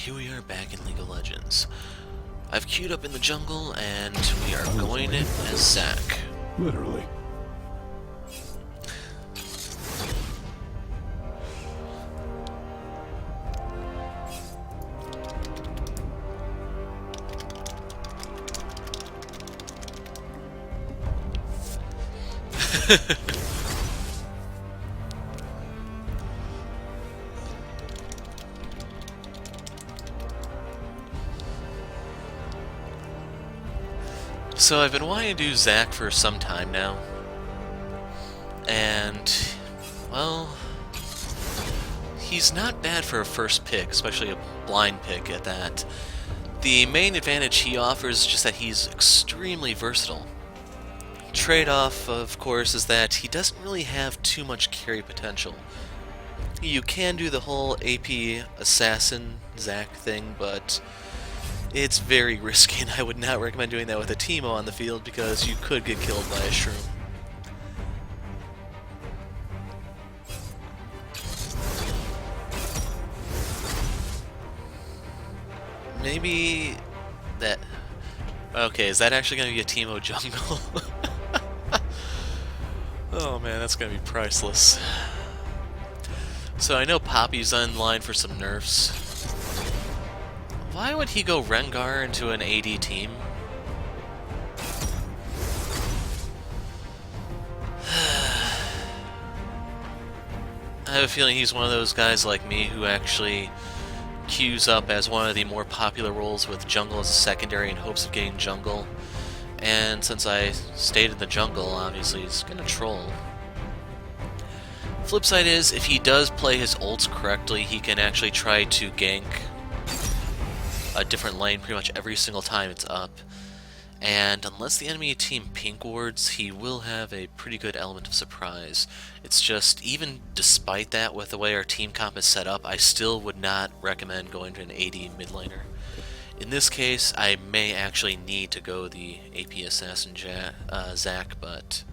here we are back in League of Legends. I've queued up in the jungle, and we are going it as Zac. Literally. So I've been wanting to do Zac for some time now, and, well, he's not bad for a first pick, especially a blind pick at that. The main advantage he offers is just that he's extremely versatile. Trade-off, of course, is that he doesn't really have too much carry potential. You can do the whole AP assassin Zac thing, but it's very risky, and I would not recommend doing that with a Teemo on the field because you could get killed by a shroom. Maybe that... Okay, is that actually going to be a Teemo jungle? Oh man, that's going to be priceless. So I know Poppy's in line for some nerfs. Why would he go Rengar into an AD team? I have a feeling he's one of those guys like me who actually queues up as one of the more popular roles with jungle as a secondary in hopes of getting jungle. And since I stayed in the jungle, obviously he's gonna troll. Flip side is, if he does play his ults correctly, he can actually try to gank a different lane pretty much every single time it's up. And unless the enemy team pink wards, he will have a pretty good element of surprise. It's just, even despite that, with the way our team comp is set up, I still would not recommend going to an AD mid laner. In this case, I may actually need to go the AP Assassin Zac, but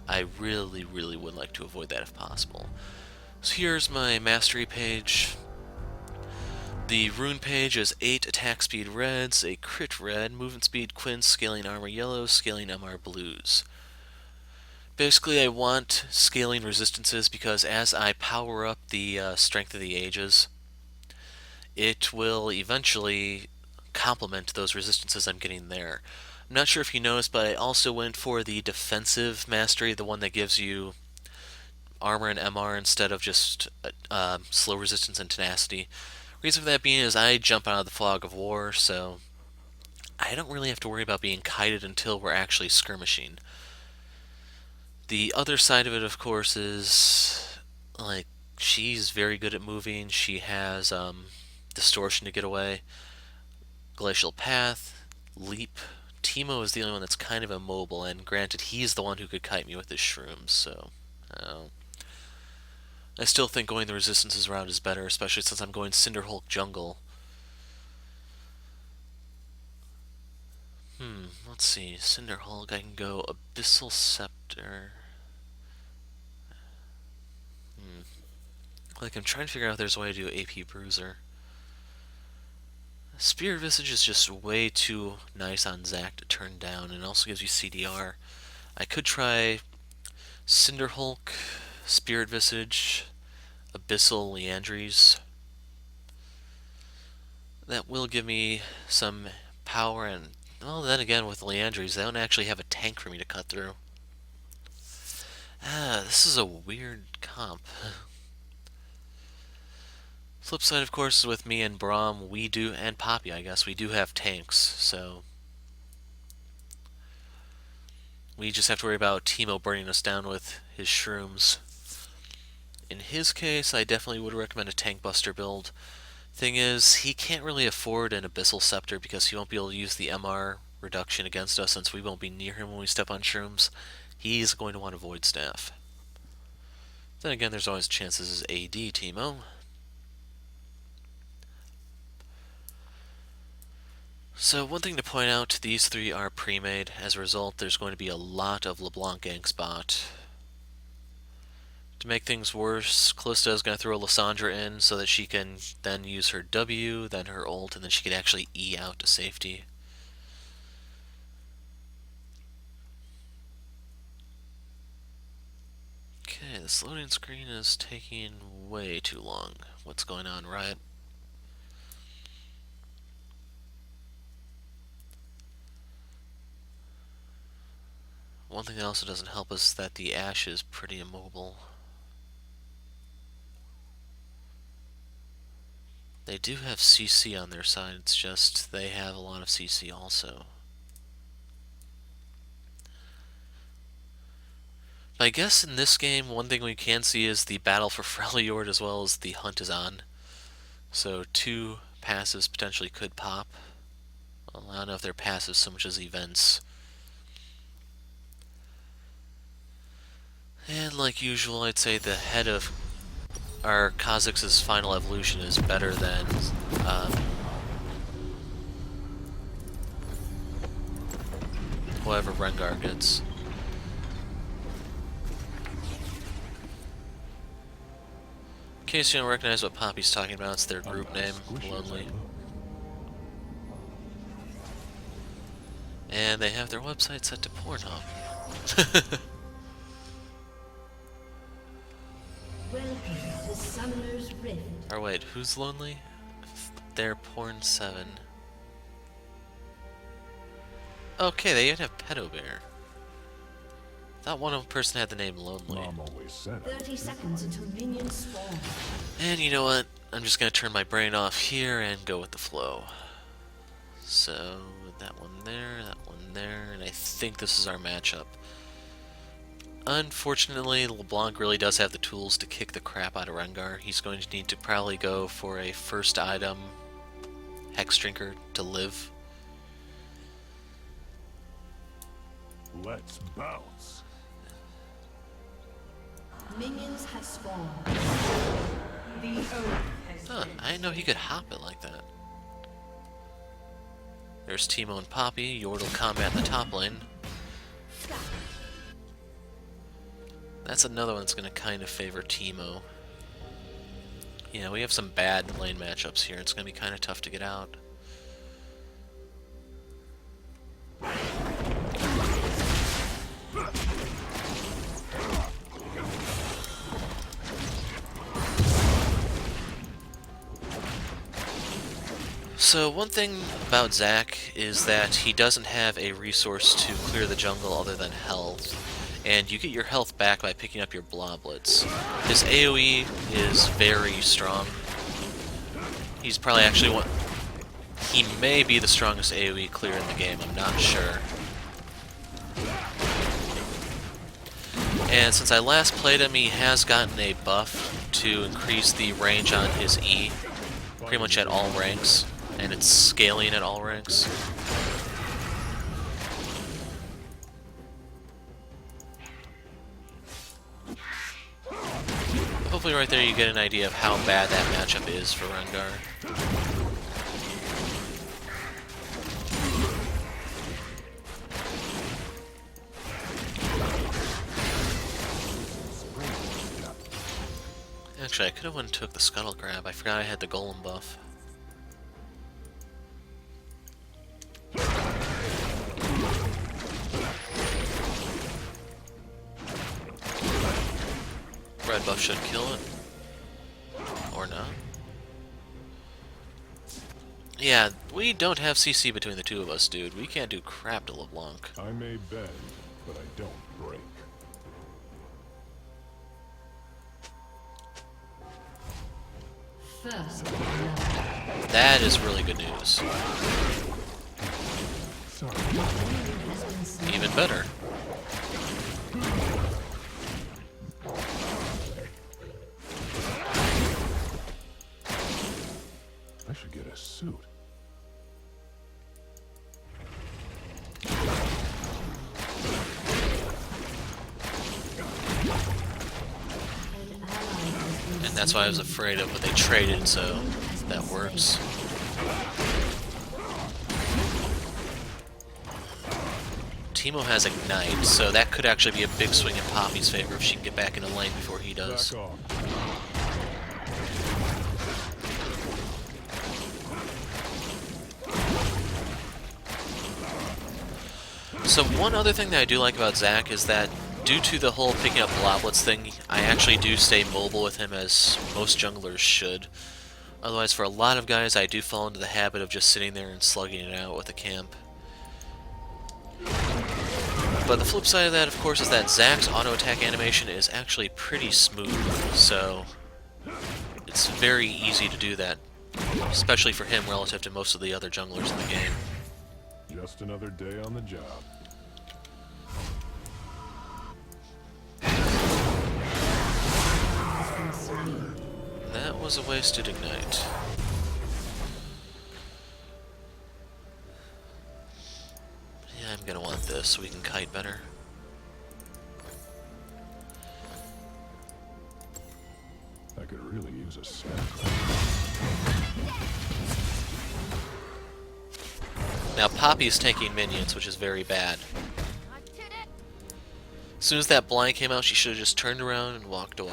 I really would like to avoid that if possible. So here's my mastery page. The rune page is 8 attack speed reds, a crit red, movement speed quints, scaling armor yellows, scaling MR blues. Basically, I want scaling resistances because as I power up the Strength of the Ages, it will eventually complement those resistances I'm getting there. I'm not sure if you noticed, but I also went for the defensive mastery, the one that gives you armor and MR instead of just slow resistance and tenacity. Reason for that being is I jump out of the fog of war, so I don't really have to worry about being kited until we're actually skirmishing. The other side of it, of course, is like she's very good at moving. She has distortion to get away, glacial path, leap. Teemo is the only one that's kind of immobile, and granted, he's the one who could kite me with his shrooms, so I still think going the resistances route is better, especially since I'm going Cinderhulk jungle. Let's see. Cinderhulk, I can go Abyssal Scepter. Like, I'm trying to figure out if there's a way to do AP Bruiser. Spirit Visage is just way too nice on Zac to turn down, and also gives you CDR. I could try Cinderhulk, Spirit Visage, Abyssal Leandries. That will give me some power, and, well, then again, with Leandries, they don't actually have a tank for me to cut through. This is a weird comp. Flip side, of course, is with me and Braum, and Poppy, I guess, we do have tanks, so we just have to worry about Teemo burning us down with his shrooms. In his case, I definitely would recommend a tank buster build. Thing is, he can't really afford an Abyssal Scepter because he won't be able to use the MR reduction against us since we won't be near him when we step on shrooms. He's going to want a Void Staff. Then again, there's always chances as AD Teemo. So one thing to point out, these three are pre-made. As a result, there's going to be a lot of LeBlanc gank spot. To make things worse, Callista is going to throw Lysandra in so that she can then use her W, then her ult, and then she can actually E out to safety. Okay, this loading screen is taking way too long. What's going on, Riot? One thing that also doesn't help is that the Ashe is pretty immobile. They do have CC on their side, it's just they have a lot of CC also. But I guess in this game, one thing we can see is the battle for Freljord as well as the hunt is on. So 2 passives potentially could pop. Well, I don't know if they're passives so much as events. And like usual, I'd say the head of our Kha'Zix's final evolution is better than whoever Rengar gets. In case you don't recognize what Poppy's talking about, it's their group name, Lonely. And they have their website set to Pornhub. Or wait, who's Lonely? They're Porn 7. Okay, they even have Pedo Bear. Thought one person had the name Lonely. 30 seconds until minions spawn. And you know what? I'm just gonna turn my brain off here and go with the flow. So, that one there, and I think this is our matchup. Unfortunately, LeBlanc really does have the tools to kick the crap out of Rengar. He's going to need to probably go for a first item Hex Drinker to live. Let's bounce. Minions have spawned. The Huh, I didn't know he could hop it like that. There's Teemo and Poppy. Yordle combat in the top lane. That's another one that's going to kind of favor Teemo. Yeah, we have some bad lane matchups here. It's going to be kind of tough to get out. So one thing about Zac is that he doesn't have a resource to clear the jungle other than health. And you get your health back by picking up your bloblets. His AoE is very strong. He's probably actually one... He may be the strongest AoE clear in the game, I'm not sure. And since I last played him, he has gotten a buff to increase the range on his E, pretty much at all ranks, and it's scaling at all ranks. Hopefully right there you get an idea of how bad that matchup is for Rengar. Actually, I could have went and took the Scuttle Grab. I forgot I had the Golem buff. Red buff should kill it. Or not. Yeah, we don't have CC between the two of us, dude. We can't do crap to LeBlanc. I may bend, but I don't break. first. That is really good news. Even better. I should get a suit. And that's why I was afraid of what they traded, so that works. Teemo has Ignite, so that could actually be a big swing in Poppy's favor if she can get back into lane before he does. Back off. So one other thing that I do like about Zac is that due to the whole picking up bloblets thing, I actually do stay mobile with him as most junglers should. Otherwise, for a lot of guys, I do fall into the habit of just sitting there and slugging it out with a camp. But the flip side of that, of course, is that Zac's auto-attack animation is actually pretty smooth, so it's very easy to do that, especially for him relative to most of the other junglers in the game. Just another day on the job. That was a wasted Ignite. Yeah, I'm gonna want this so we can kite better. I could really use a snack. Now Poppy's taking minions, which is very bad. As soon as that blind came out, she should have just turned around and walked away.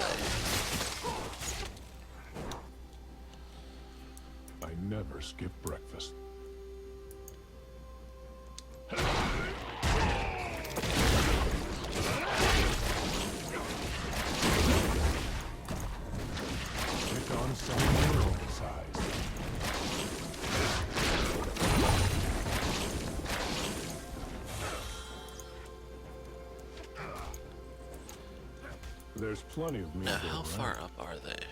I never skip breakfast. Take on some of your own size. There's plenty of meat. Now, how far up are they?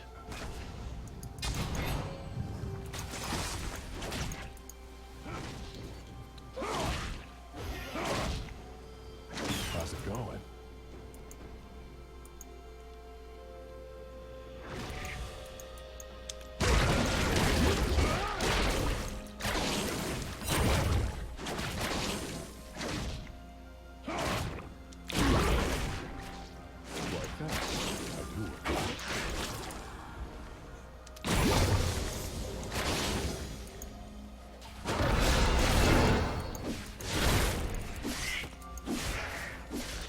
How's it going? Like that.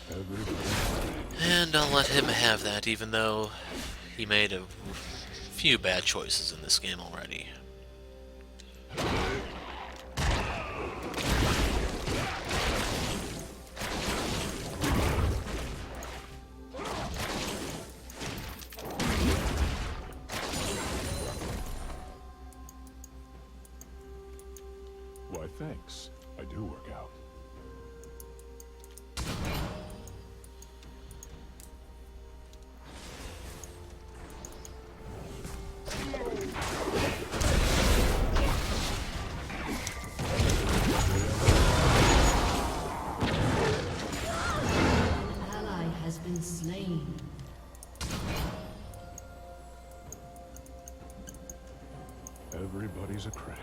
I do it. And I'll let him have that, even though he made a few bad choices in this game already. Why, thanks. I do work out. An ally has been slain. Everybody's a crank.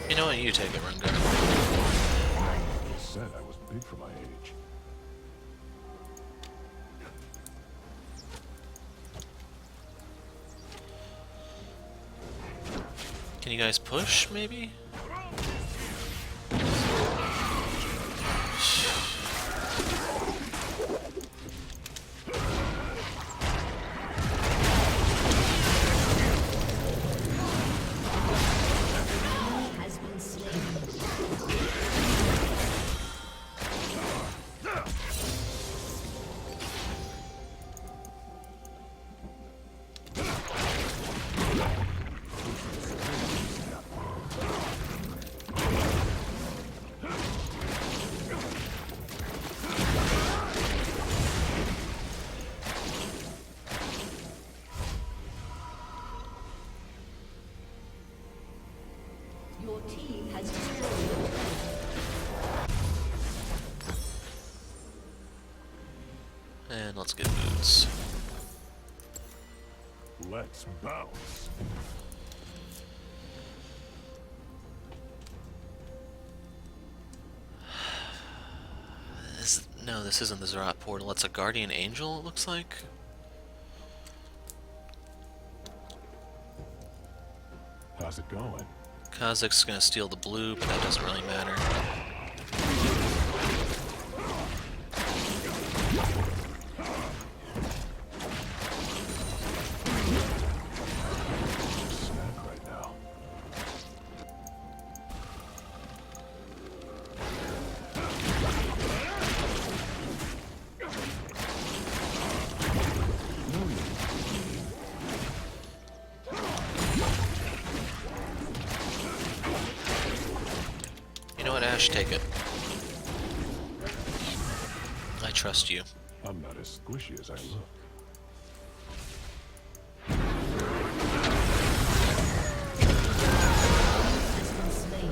You know what? You take it, Rengar. They said I was big for my age. Can you guys push, maybe? Has been slain. Your team has destroyed. And let's get boots. Let's bounce. No, this isn't the Zerat portal. It's a guardian angel, it looks like. How's it going? Kazak's gonna steal the blue, but that doesn't really matter. Snack right now. You know what, Ash? Take it. I trust you. I'm not as squishy as I look. Has been slain.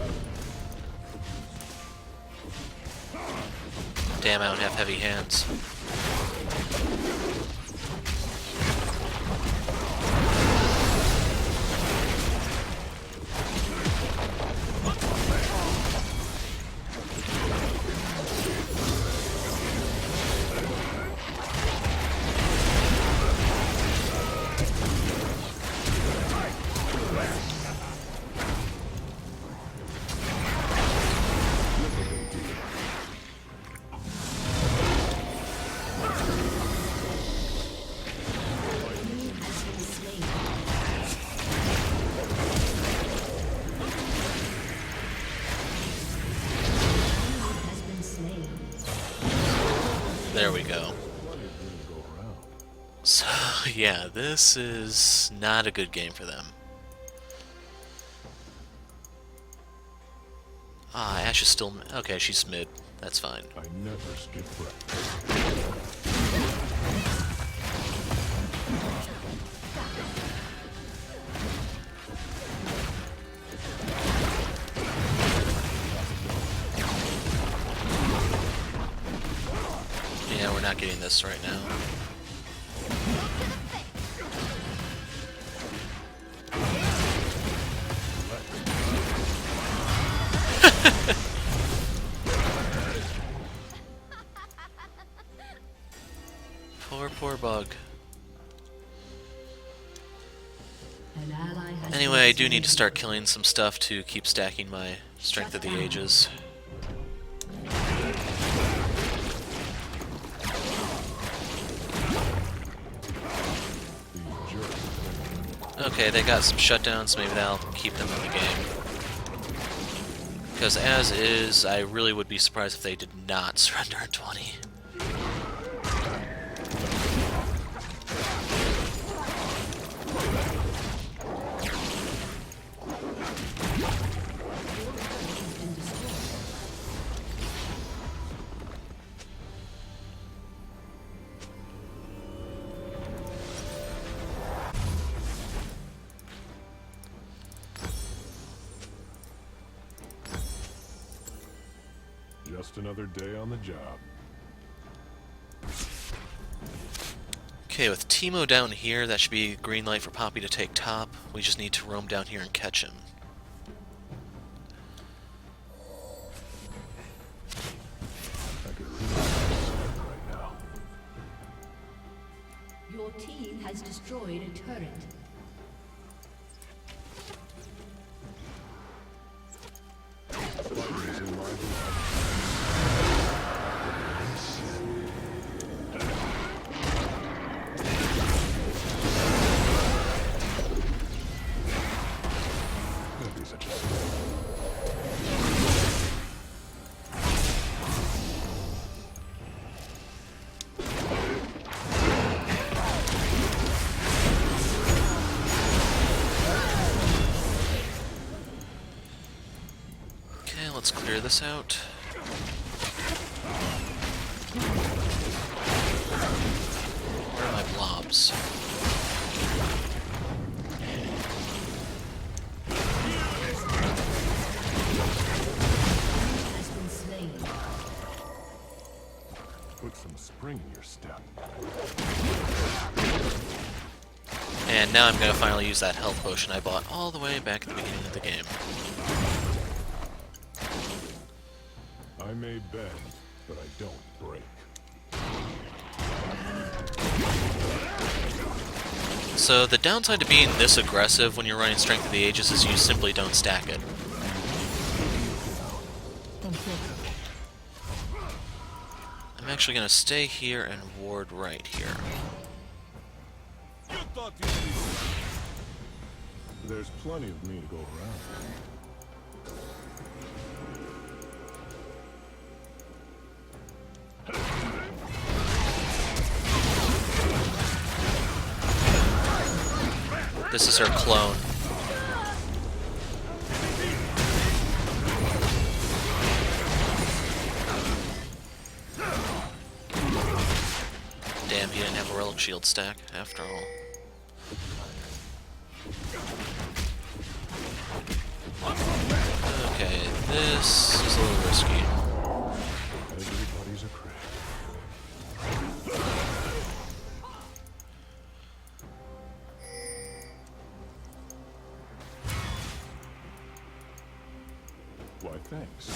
Damn, I don't have heavy hands. Has been slain. Has been slain. There we go. Plenty of room to go around. So, yeah, this is not a good game for them. Ah, Ash is still... Okay, she's mid. That's fine. I never skip breakfast. Yeah, we're not getting this right now. Poor bug. An ally has Anyway, I been do need to slain. start killing some stuff to keep stacking my Strength of the Ages. These jerks. Okay, they got some shutdowns, maybe that'll keep them in the game. Because as is, I really would be surprised if they did not surrender in 20. Just another day on the job. Okay, with Teemo down here, that should be green light for Poppy to take top. We just need to roam down here and catch him. I could really use snack right now. Your team has destroyed a turret. Fighters in my blood. That'd be such a Okay, let's clear this out. Where are my blobs? Has been slain. put some spring in your step. And now I'm going to finally use that health potion I bought all the way back at the beginning of the game. I may bend, but I don't break. So the downside to being this aggressive when you're running Strength of the Ages is you simply don't stack it. I'm actually going to stay here and ward right here. There's plenty of me to go around. This is her clone. Damn, he didn't have a relic shield stack after all. Okay, this is a little risky. Everybody's a critic. Why, thanks.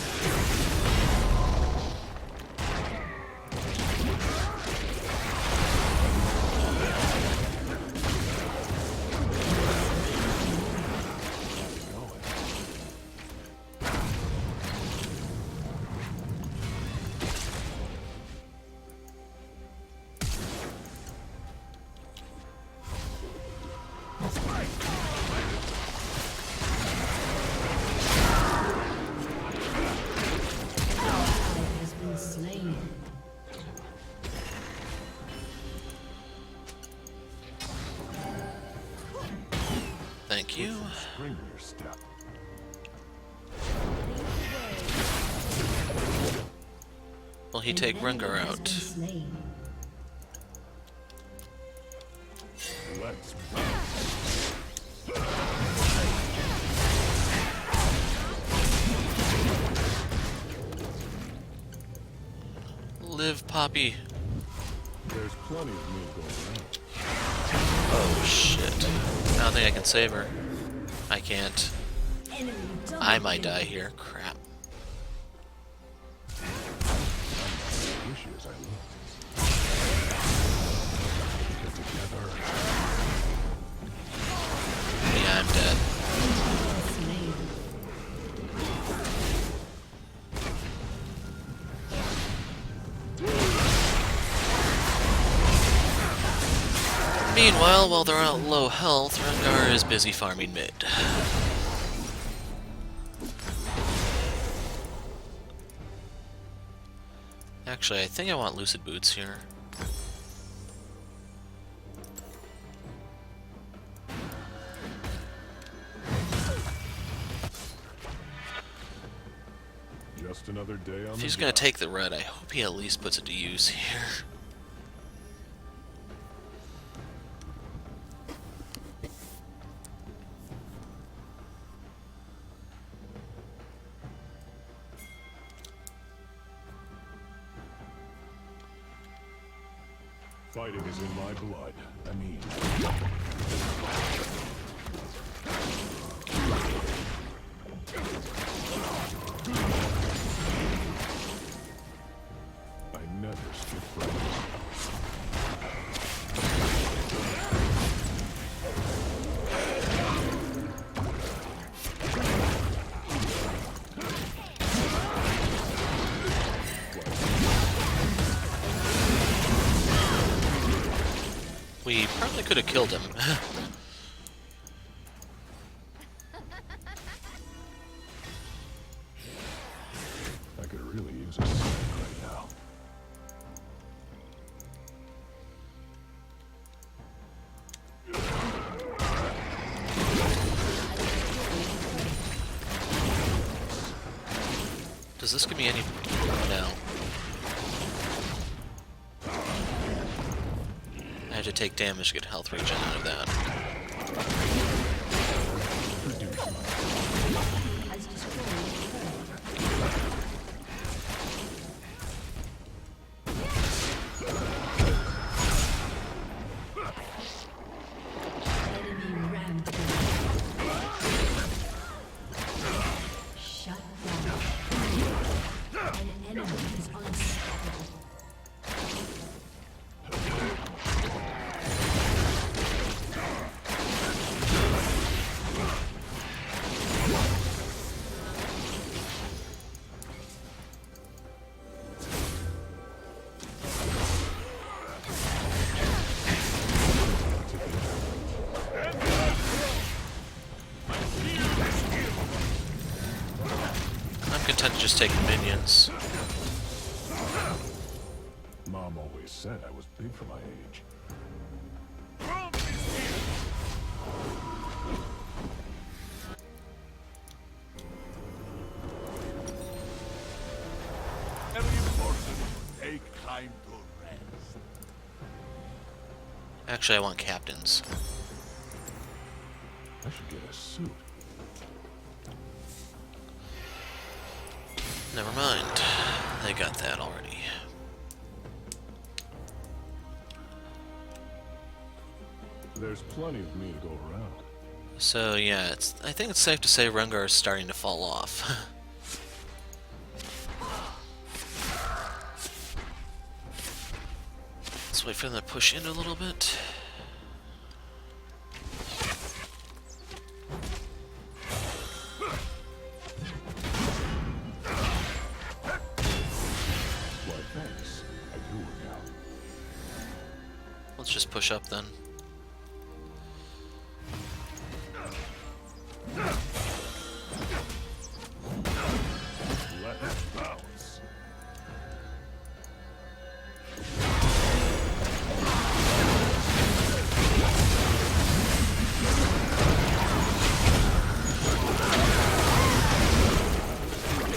Has been slain. Thank you. Spring in your step. Will he take Rengar Has out? been slain. Let's bounce. Live, Poppy. There's plenty of me to go around. Oh shit. I don't think I can save her. I can't. Enemy I might dominated. die here. Crap. Wishy as I look. Get together. Yeah, I'm dead. Slain. Meanwhile, while they're out low health, Rengar is busy farming mid. Actually, I think I want Lucid Boots here. Just another day on If the he's gonna job. take the red, I hope he at least puts it to use here. Fighting is in my blood. I mean, I never skip breakfast. We probably could have killed him. I could really use a snack right now. Does this give me any... No. I had to take damage to get health regen out of that. Has destroyed a turret. Enemy rampage. Shut down. An enemy is unstoppable. just taking minions. Mom always said I was big for my age. Take time to rest. Actually, I want captains. I should get a suit. Never mind. I got that already. There's plenty of me to go around. So yeah, I think it's safe to say Rengar is starting to fall off. Let's wait for them to push in a little bit. Why, thanks. I do work out. Let's just push up then. Let's bounce.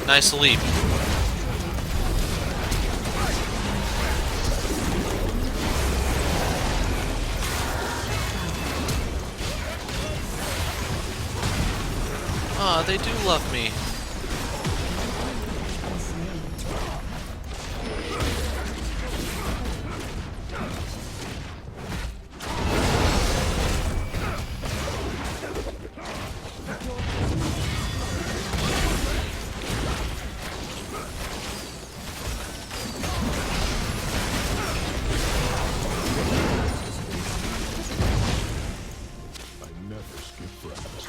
Nice leap. Aw, they do love me. I never skip breakfast.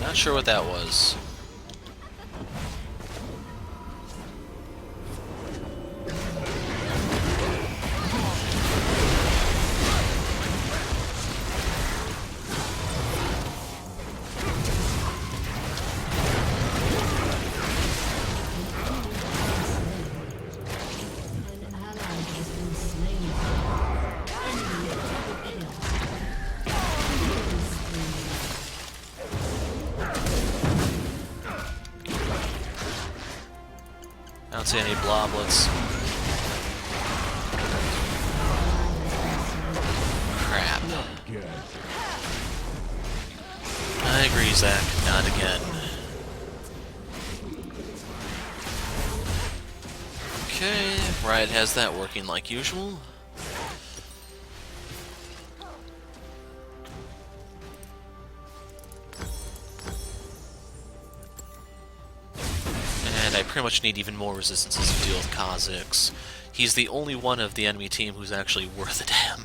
Not sure what that was. An ally has been slain. Enemy double kill. Killing spree. I don't see any bloblets. Crap. Again. I agree, Zach. Not again. Okay, Riot has that working like usual. And I pretty much need even more resistances to deal with Kha'Zix. He's the only one of the enemy team who's actually worth a damn.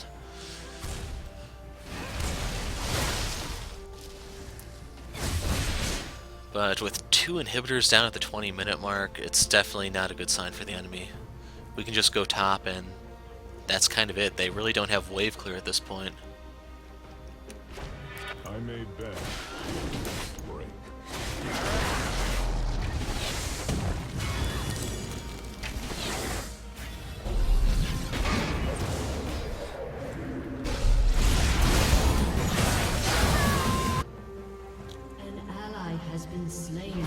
But with 2 inhibitors down at the 20-minute mark, it's definitely not a good sign for the enemy. We can just go top and that's kind of it. They really don't have wave clear at this point. I made bed. Break. An ally has been slain.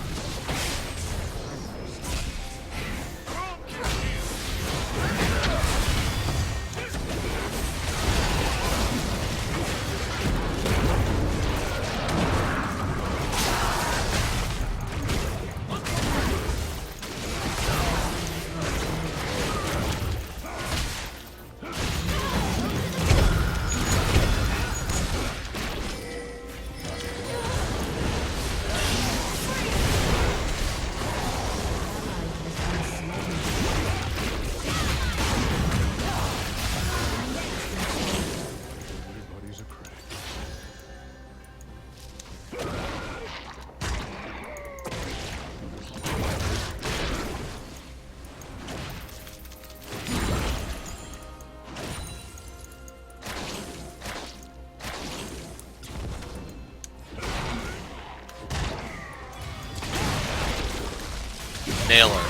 Nail her.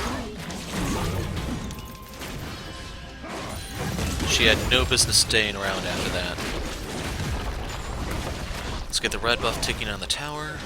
She had no business staying around after that. Let's get the red buff ticking on the tower.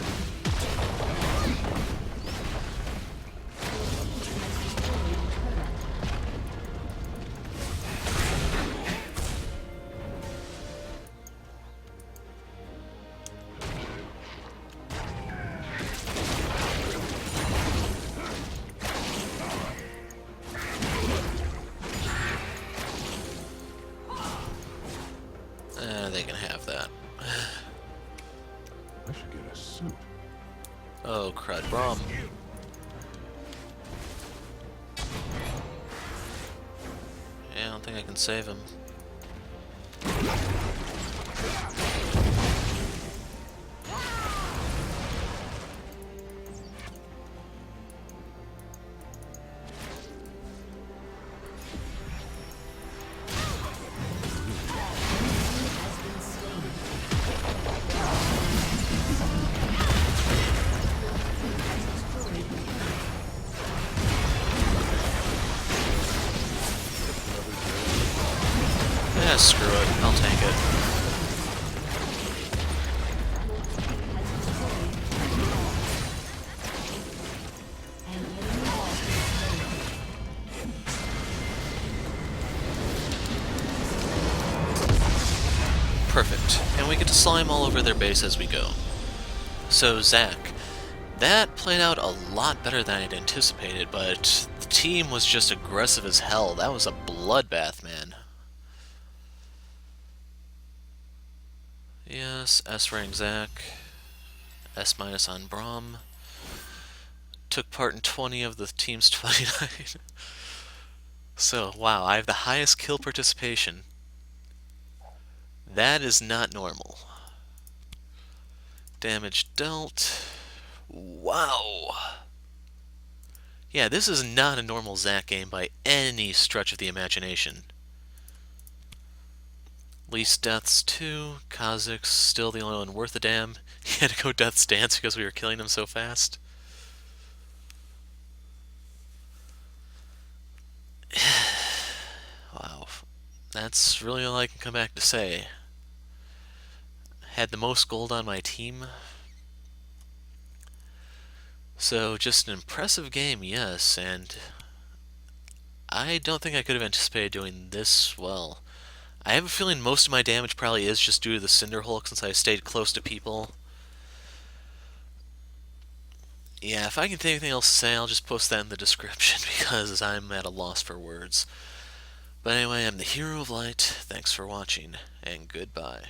They can have that. I should get a suit. Oh, crud. Brom. Yeah, I don't think I can save him. Yeah, screw it. I'll tank it. Perfect. And we get to slime all over their base as we go. So, Zac. That played out a lot better than I'd anticipated, but the team was just aggressive as hell. That was a bloodbath, man. Yes, S rank Zac. S minus on Braum. Took part in 20 of the team's 29. So, wow, I have the highest kill participation. That is not normal. Damage dealt. Wow. Yeah, this is not a normal Zac game by any stretch of the imagination. Least deaths 2. Kha'Zix's still the only one worth a damn. He had to go Death's Dance because we were killing him so fast. Wow. That's really all I can come back to say. Had the most gold on my team. So, just an impressive game, yes, and I don't think I could have anticipated doing this well. I have a feeling most of my damage probably is just due to the Cinderhulk since I stayed close to people. Yeah, if I can think of anything else to say, I'll just post that in the description because I'm at a loss for words. But anyway, I'm the Hero of Light. Thanks for watching, and goodbye.